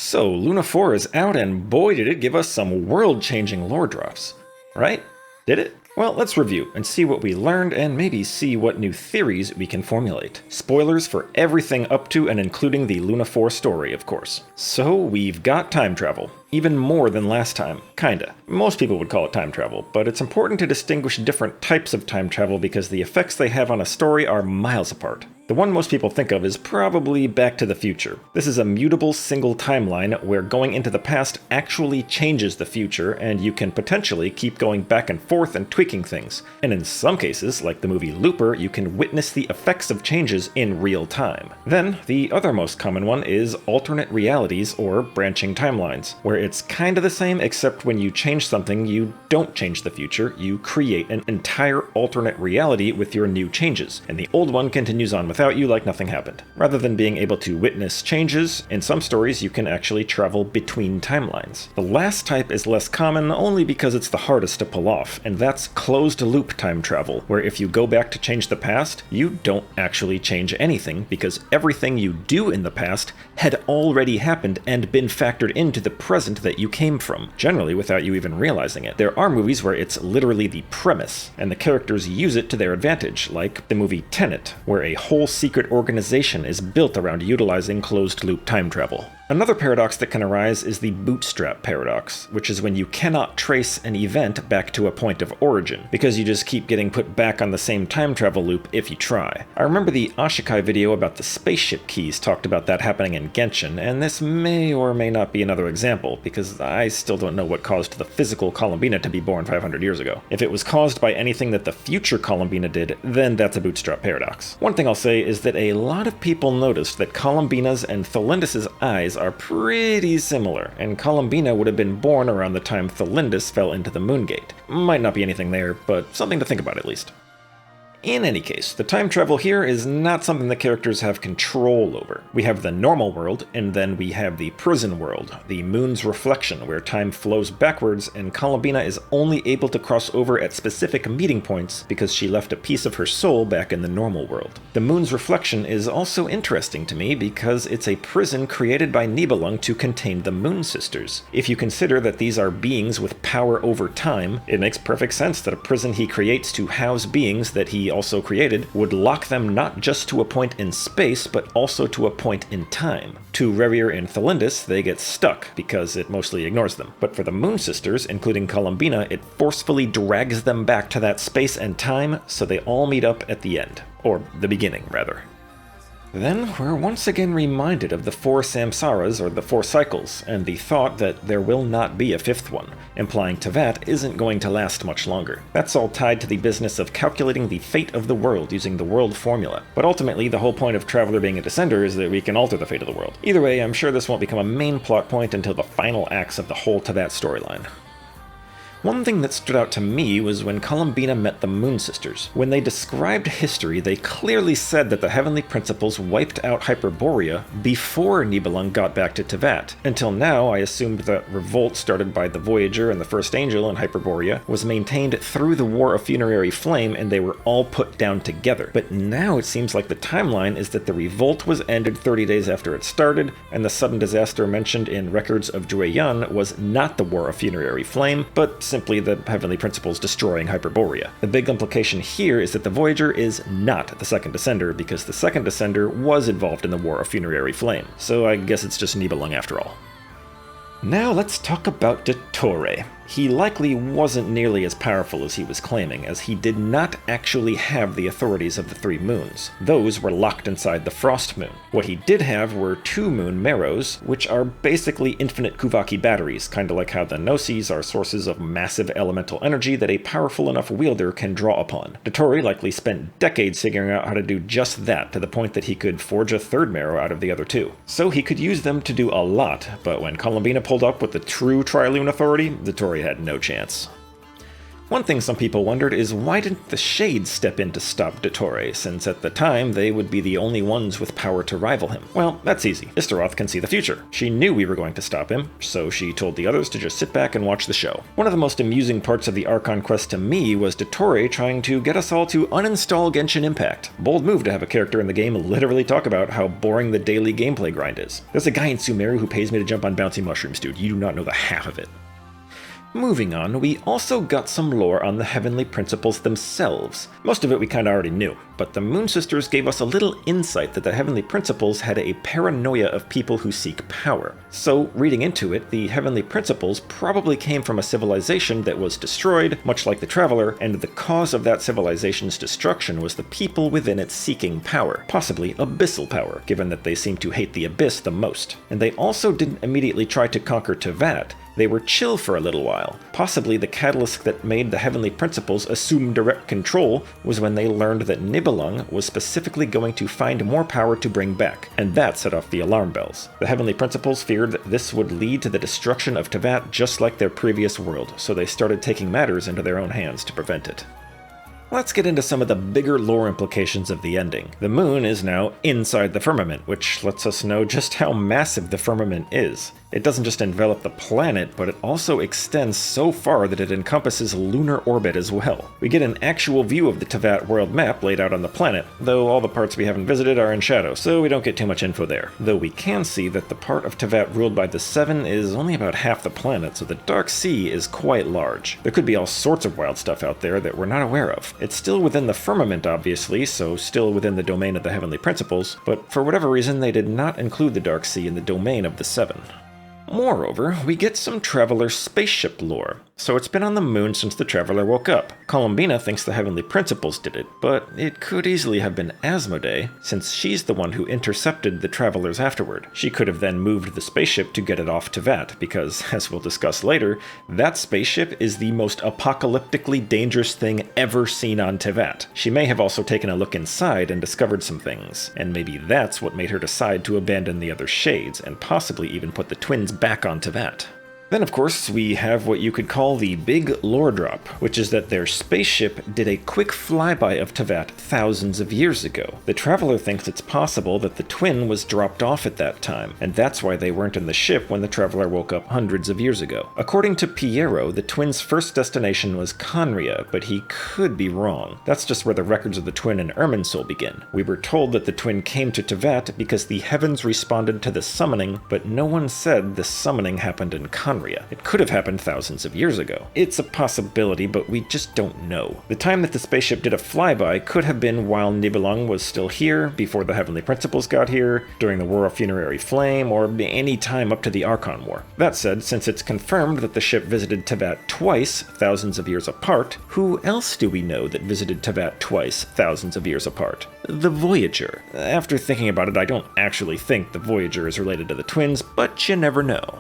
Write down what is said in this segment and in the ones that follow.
So, Luna 4 is out, and boy did it give us some world-changing lore drops. Right? Did it? Well, let's review and see what we learned and maybe see what new theories we can formulate. Spoilers for everything up to and including the Luna 4 story, of course. So, we've got time travel. Even more than last time, kinda. Most people would call it time travel, but it's important to distinguish different types of time travel because the effects they have on a story are miles apart. The one most people think of is probably Back to the Future. This is a mutable single timeline where going into the past actually changes the future, and you can potentially keep going back and forth and tweaking things. And in some cases, like the movie Looper, you can witness the effects of changes in real time. Then, the other most common one is alternate realities or branching timelines, where it's kinda the same except when you change something, you don't change the future, you create an entire alternate reality with your new changes, and the old one continues on without you like nothing happened. Rather than being able to witness changes, in some stories you can actually travel between timelines. The last type is less common only because it's the hardest to pull off, and that's closed-loop time travel, where if you go back to change the past, you don't actually change anything because everything you do in the past had already happened and been factored into the present that you came from, generally without you even realizing it. There are movies where it's literally the premise, and the characters use it to their advantage, like the movie Tenet, where a whole secret organization is built around utilizing closed-loop time travel. Another paradox that can arise is the bootstrap paradox, which is when you cannot trace an event back to a point of origin, because you just keep getting put back on the same time travel loop if you try. I remember the Ashikai video about the spaceship keys talked about that happening in Genshin, and this may or may not be another example, because I still don't know what caused the physical Columbina to be born 500 years ago. If it was caused by anything that the future Columbina did, then that's a bootstrap paradox. One thing I'll say is that a lot of people noticed that Columbina's and Thelindis' eyes are pretty similar, and Columbina would have been born around the time Thelindis fell into the Moongate. Might not be anything there, but something to think about at least. In any case, the time travel here is not something the characters have control over. We have the normal world, and then we have the prison world, the moon's reflection, where time flows backwards, and Columbina is only able to cross over at specific meeting points because she left a piece of her soul back in the normal world. The moon's reflection is also interesting to me because it's a prison created by Nibelung to contain the Moon Sisters. If you consider that these are beings with power over time, it makes perfect sense that a prison he creates to house beings that he also created would lock them not just to a point in space, but also to a point in time. To Rerir and Thelindis, they get stuck because it mostly ignores them. But for the Moon Sisters, including Columbina, it forcefully drags them back to that space and time, so they all meet up at the end. Or the beginning, rather. Then we're once again reminded of the 4 Samsaras, or the 4 cycles, and the thought that there will not be a 5th one, implying Teyvat isn't going to last much longer. That's all tied to the business of calculating the fate of the world using the world formula. But ultimately, the whole point of Traveler being a descender is that we can alter the fate of the world. Either way, I'm sure this won't become a main plot point until the final acts of the whole Teyvat storyline. One thing that stood out to me was when Columbina met the Moon Sisters. When they described history, they clearly said that the Heavenly Principles wiped out Hyperborea before Nibelung got back to Teyvat. Until now, I assumed that revolt started by the Voyager and the First Angel in Hyperborea was maintained through the War of Funerary Flame and they were all put down together. But now it seems like the timeline is that the revolt was ended 30 days after it started, and the sudden disaster mentioned in Records of Druyan was not the War of Funerary Flame, but simply the Heavenly Principles destroying Hyperborea. The big implication here is that the Voyager is not the second Descender, because the second Descender was involved in the War of Funerary Flame, so I guess it's just Nibelung after all. Now let's talk about Dottore. He likely wasn't nearly as powerful as he was claiming, as he did not actually have the authorities of the 3 moons. Those were locked inside the Frost Moon. What he did have were 2 moon Marrows, which are basically infinite Kuvaki batteries, kinda like how the Gnosis are sources of massive elemental energy that a powerful enough wielder can draw upon. Dottore likely spent decades figuring out how to do just that, to the point that he could forge a 3rd Marrow out of the other 2. So he could use them to do a lot, but when Columbina pulled up with the true Trilune authority, Dottore had no chance. One thing some people wondered is why didn't the Shades step in to stop Dottore, since at the time they would be the only ones with power to rival him? Well, that's easy. Istaroth can see the future. She knew we were going to stop him, so she told the others to just sit back and watch the show. One of the most amusing parts of the Archon quest to me was Dottore trying to get us all to uninstall Genshin Impact. Bold move to have a character in the game literally talk about how boring the daily gameplay grind is. There's a guy in Sumeru who pays me to jump on bouncy mushrooms, dude. You do not know the half of it. Moving on, we also got some lore on the Heavenly Principles themselves. Most of it we kinda already knew, but the Moon Sisters gave us a little insight that the Heavenly Principles had a paranoia of people who seek power. So, reading into it, the Heavenly Principles probably came from a civilization that was destroyed, much like the Traveler, and the cause of that civilization's destruction was the people within it seeking power, possibly abyssal power, given that they seem to hate the Abyss the most. And they also didn't immediately try to conquer Teyvat. They were chill for a little while. Possibly the catalyst that made the Heavenly Principles assume direct control was when they learned that Nibelung was specifically going to find more power to bring back, and that set off the alarm bells. The Heavenly Principles feared that this would lead to the destruction of Teyvat just like their previous world, so they started taking matters into their own hands to prevent it. Let's get into some of the bigger lore implications of the ending. The moon is now inside the firmament, which lets us know just how massive the firmament is. It doesn't just envelop the planet, but it also extends so far that it encompasses lunar orbit as well. We get an actual view of the Teyvat world map laid out on the planet, though all the parts we haven't visited are in shadow, so we don't get too much info there. Though we can see that the part of Teyvat ruled by the Seven is only about half the planet, so the Dark Sea is quite large. There could be all sorts of wild stuff out there that we're not aware of. It's still within the firmament, obviously, so still within the domain of the Heavenly Principles, but for whatever reason they did not include the Dark Sea in the domain of the Seven. Moreover, we get some Traveler spaceship lore. So it's been on the moon since the Traveler woke up. Columbina thinks the Heavenly Principles did it, but it could easily have been Asmodee, since she's the one who intercepted the Travelers afterward. She could have then moved the spaceship to get it off Teyvat, because, as we'll discuss later, that spaceship is the most apocalyptically dangerous thing ever seen on Teyvat. She may have also taken a look inside and discovered some things, and maybe that's what made her decide to abandon the other Shades, and possibly even put the twins back on Teyvat. Then, of course, we have what you could call the big lore drop, which is that their spaceship did a quick flyby of Teyvat thousands of years ago. The Traveler thinks it's possible that the twin was dropped off at that time, and that's why they weren't in the ship when the Traveler woke up hundreds of years ago. According to Piero, the twin's first destination was Conria, but he could be wrong. That's just where the records of the twin and Irminsul begin. We were told that the twin came to Teyvat because the heavens responded to the summoning, but no one said the summoning happened in Conria. It could have happened thousands of years ago. It's a possibility, but we just don't know. The time that the spaceship did a flyby could have been while Nibelung was still here, before the Heavenly Principles got here, during the War of Funerary Flame, or any time up to the Archon War. That said, since it's confirmed that the ship visited Teyvat twice, thousands of years apart, who else do we know that visited Teyvat twice, thousands of years apart? The Voyager. After thinking about it, I don't actually think the Voyager is related to the twins, but you never know.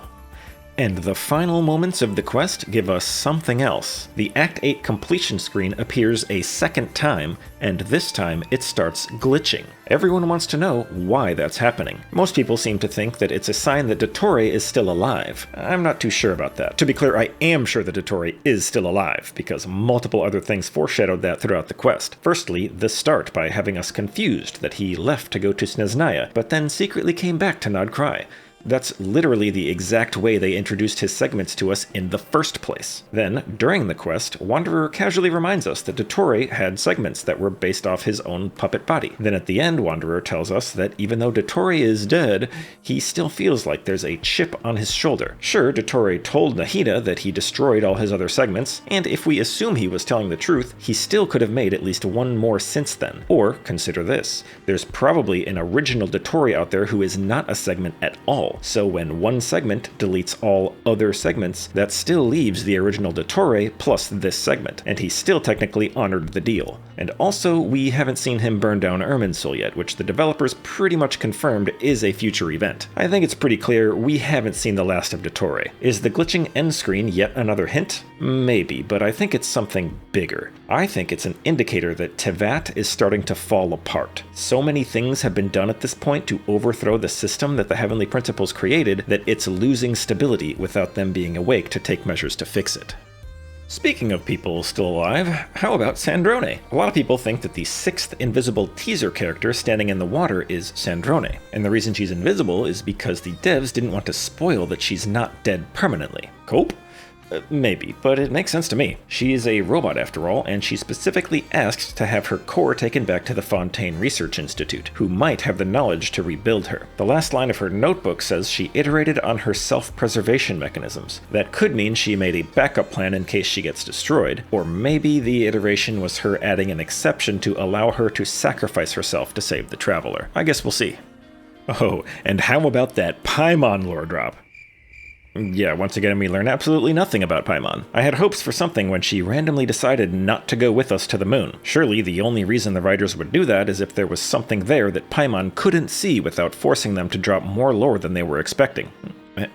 And the final moments of the quest give us something else. The Act 8 completion screen appears a second time, and this time it starts glitching. Everyone wants to know why that's happening. Most people seem to think that it's a sign that Dottore is still alive. I'm not too sure about that. To be clear, I am sure that Dottore is still alive, because multiple other things foreshadowed that throughout the quest. Firstly, the start by having us confused that he left to go to Snezhnaya, but then secretly came back to Nod Cry. That's literally the exact way they introduced his segments to us in the first place. Then, during the quest, Wanderer casually reminds us that Dottore had segments that were based off his own puppet body. Then at the end, Wanderer tells us that even though Dottore is dead, he still feels like there's a chip on his shoulder. Sure, Dottore told Nahida that he destroyed all his other segments, and if we assume he was telling the truth, he still could have made at least one more since then. Or, consider this, there's probably an original Dottore out there who is not a segment at all. So when one segment deletes all other segments, that still leaves the original Dottore plus this segment, and he still technically honored the deal. And also, we haven't seen him burn down Irminsul yet, which the developers pretty much confirmed is a future event. I think it's pretty clear we haven't seen the last of Dottore. Is the glitching end screen yet another hint? Maybe, but I think it's something bigger. I think it's an indicator that Teyvat is starting to fall apart. So many things have been done at this point to overthrow the system that the Heavenly Principles created that it's losing stability without them being awake to take measures to fix it. Speaking of people still alive, how about Sandrone? A lot of people think that the 6th invisible teaser character standing in the water is Sandrone, and the reason she's invisible is because the devs didn't want to spoil that she's not dead permanently. Cope? Maybe, but it makes sense to me. She is a robot after all, and she specifically asked to have her core taken back to the Fontaine Research Institute, who might have the knowledge to rebuild her. The last line of her notebook says she iterated on her self-preservation mechanisms. That could mean she made a backup plan in case she gets destroyed, or maybe the iteration was her adding an exception to allow her to sacrifice herself to save the Traveler. I guess we'll see. Oh, and how about that PAIMON lore drop? Yeah, once again we learn absolutely nothing about PAIMON. I had hopes for something when she randomly decided not to go with us to the moon. Surely the only reason the writers would do that is if there was something there that PAIMON couldn't see without forcing them to drop more lore than they were expecting.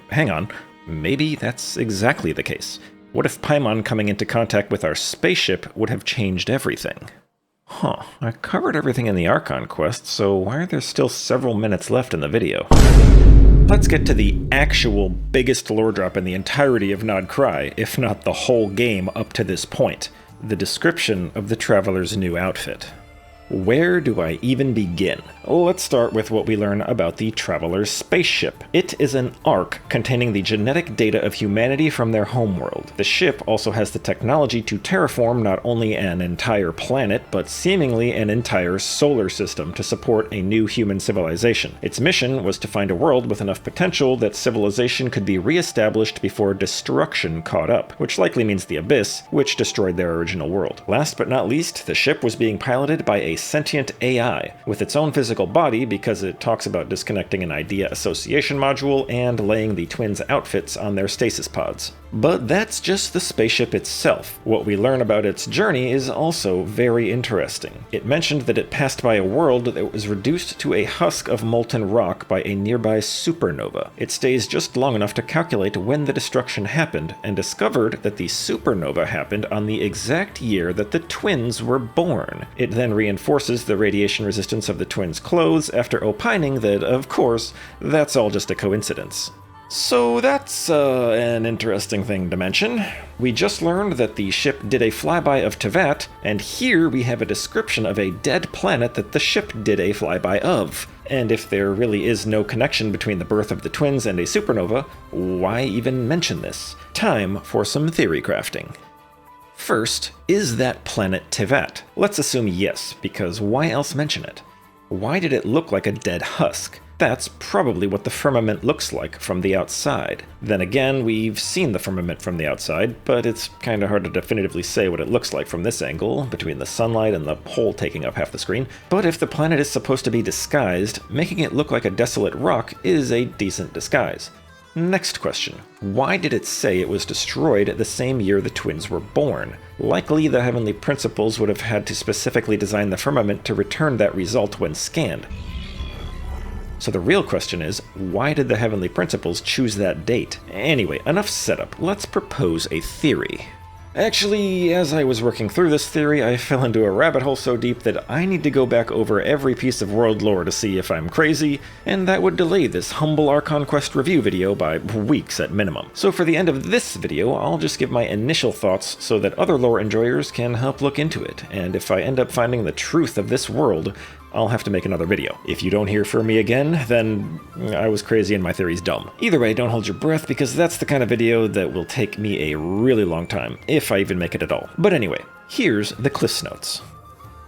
Hang on, maybe that's exactly the case. What if PAIMON coming into contact with our spaceship would have changed everything? Huh, I covered everything in the Archon quest, so why are there still several minutes left in the video? Let's get to the actual biggest lore drop in the entirety of Nod Cry, if not the whole game up to this point. The description of the Traveler's new outfit. Where do I even begin? Let's start with what we learn about the Traveler's spaceship. It is an ark containing the genetic data of humanity from their homeworld. The ship also has the technology to terraform not only an entire planet, but seemingly an entire solar system to support a new human civilization. Its mission was to find a world with enough potential that civilization could be re-established before destruction caught up, which likely means the Abyss, which destroyed their original world. Last but not least, the ship was being piloted by a sentient AI with its own physical body because it talks about disconnecting an idea association module and laying the twins' outfits on their stasis pods. But that's just the spaceship itself. What we learn about its journey is also very interesting. It mentioned that it passed by a world that was reduced to a husk of molten rock by a nearby supernova. It stays just long enough to calculate when the destruction happened, and discovered that the supernova happened on the exact year that the twins were born. It then reinforces the radiation resistance of the twins' clothes after opining that, of course, that's all just a coincidence. So that's an interesting thing to mention. We just learned that the ship did a flyby of Teyvat, and here we have a description of a dead planet that the ship did a flyby of. And if there really is no connection between the birth of the twins and a supernova, why even mention this? Time for some theory crafting. First, is that planet Teyvat? Let's assume yes, because why else mention it? Why did it look like a dead husk? That's probably what the firmament looks like from the outside. Then again, we've seen the firmament from the outside, but it's kinda hard to definitively say what it looks like from this angle, between the sunlight and the hole taking up half the screen. But if the planet is supposed to be disguised, making it look like a desolate rock is a decent disguise. Next question. Why did it say it was destroyed the same year the twins were born? Likely the Heavenly Principles would have had to specifically design the firmament to return that result when scanned. So the real question is, why did the Heavenly Principles choose that date? Anyway, enough setup, let's propose a theory. Actually, as I was working through this theory, I fell into a rabbit hole so deep that I need to go back over every piece of world lore to see if I'm crazy, and that would delay this humble Archon Quest review video by weeks at minimum. So for the end of this video, I'll just give my initial thoughts so that other lore enjoyers can help look into it, and if I end up finding the truth of this world, I'll have to make another video. If you don't hear from me again, then I was crazy and my theory's dumb. Either way, don't hold your breath because that's the kind of video that will take me a really long time, if I even make it at all. But anyway, here's the Cliffs Notes.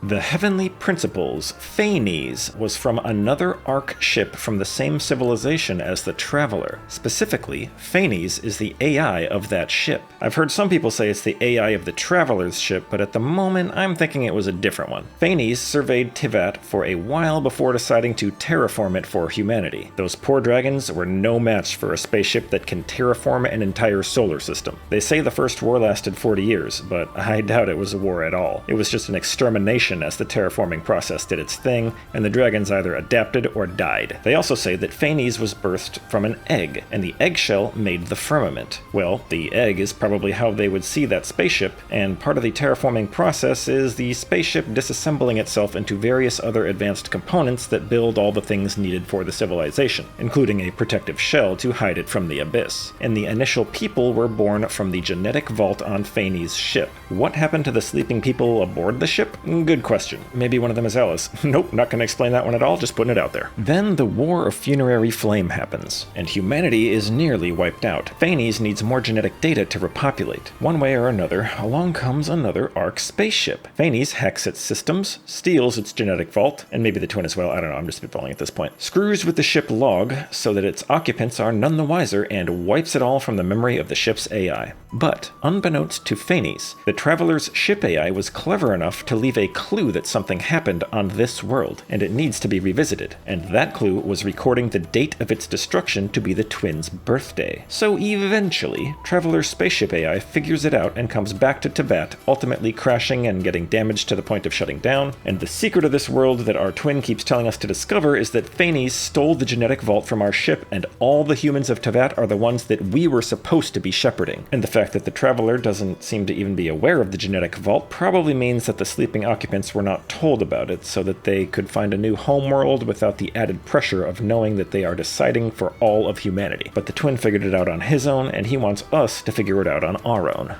The Heavenly Principles, Phanes, was from another Ark ship from the same civilization as the Traveler. Specifically, Phanes is the AI of that ship. I've heard some people say it's the AI of the Traveler's ship, but at the moment I'm thinking it was a different one. Phanes surveyed Teyvat for a while before deciding to terraform it for humanity. Those poor dragons were no match for a spaceship that can terraform an entire solar system. They say the first war lasted 40 years, but I doubt it was a war at all. It was just an extermination civilization as the terraforming process did its thing, and the dragons either adapted or died. They also say that Phanes was birthed from an egg, and the eggshell made the firmament. Well, the egg is probably how they would see that spaceship, and part of the terraforming process is the spaceship disassembling itself into various other advanced components that build all the things needed for the civilization, including a protective shell to hide it from the abyss. And the initial people were born from the genetic vault on Phanes' ship. What happened to the sleeping people aboard the ship? Good question. Maybe one of them is Alice. Nope, not gonna explain that one at all, just putting it out there. Then the War of Funerary Flame happens, and humanity is nearly wiped out. Phanes needs more genetic data to repopulate. One way or another, along comes another Ark spaceship. Phanes hacks its systems, steals its genetic vault, and maybe the twin as well, I don't know, I'm just spitballing at this point, screws with the ship log so that its occupants are none the wiser, and wipes it all from the memory of the ship's AI. But, unbeknownst to Phanes, the Traveler's ship AI was clever enough to leave a clue that something happened on this world, and it needs to be revisited, and that clue was recording the date of its destruction to be the twins' birthday. So eventually, Traveler's spaceship AI figures it out and comes back to Teyvat, ultimately crashing and getting damaged to the point of shutting down, and the secret of this world that our twin keeps telling us to discover is that Phanes stole the genetic vault from our ship, and all the humans of Teyvat are the ones that we were supposed to be shepherding. And the fact that the Traveler doesn't seem to even be aware of the genetic vault probably means that the sleeping occupants were not told about it, so that they could find a new homeworld without the added pressure of knowing that they are deciding for all of humanity. But the twin figured it out on his own, and he wants us to figure it out on our own.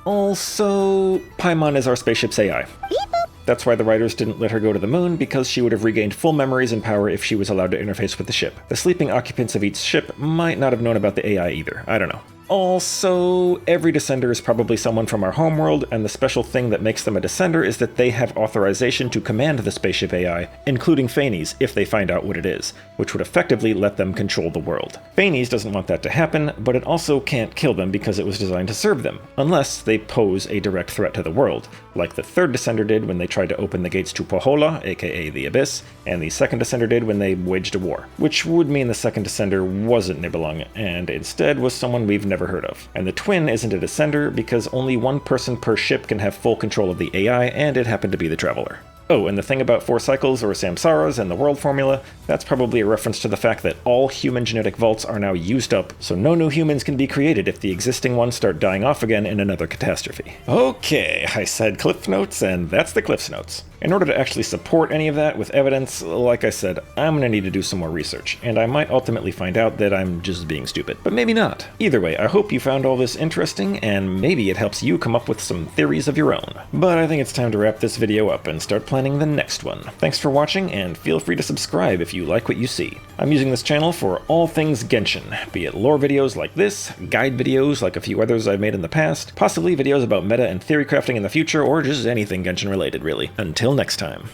Also, PAIMON is our spaceship's AI. That's why the writers didn't let her go to the moon, because she would have regained full memories and power if she was allowed to interface with the ship. The sleeping occupants of each ship might not have known about the AI either, I don't know. Also, every Descender is probably someone from our homeworld, and the special thing that makes them a Descender is that they have authorization to command the spaceship AI, including Phanes, if they find out what it is, which would effectively let them control the world. Phanes doesn't want that to happen, but it also can't kill them because it was designed to serve them, unless they pose a direct threat to the world, like the third Descender did when they tried to open the gates to Pohola, aka the Abyss, and the second Descender did when they waged a war, which would mean the second Descender wasn't Nibelung, and instead was someone we've never heard of. And the twin isn't a Descender because only one person per ship can have full control of the AI, and it happened to be the Traveler. Oh, and the thing about 4 cycles or Samsaras and the world formula, that's probably a reference to the fact that all human genetic vaults are now used up, so no new humans can be created if the existing ones start dying off again in another catastrophe. Okay, I said Cliff Notes, and that's the Cliff's Notes. In order to actually support any of that with evidence, like I said, I'm gonna need to do some more research, and I might ultimately find out that I'm just being stupid. But maybe not. Either way, I hope you found all this interesting, and maybe it helps you come up with some theories of your own. But I think it's time to wrap this video up and start planning the next one. Thanks for watching, and feel free to subscribe if you like what you see. I'm using this channel for all things Genshin, be it lore videos like this, guide videos like a few others I've made in the past, possibly videos about meta and theory crafting in the future, or just anything Genshin related, really. Until next time.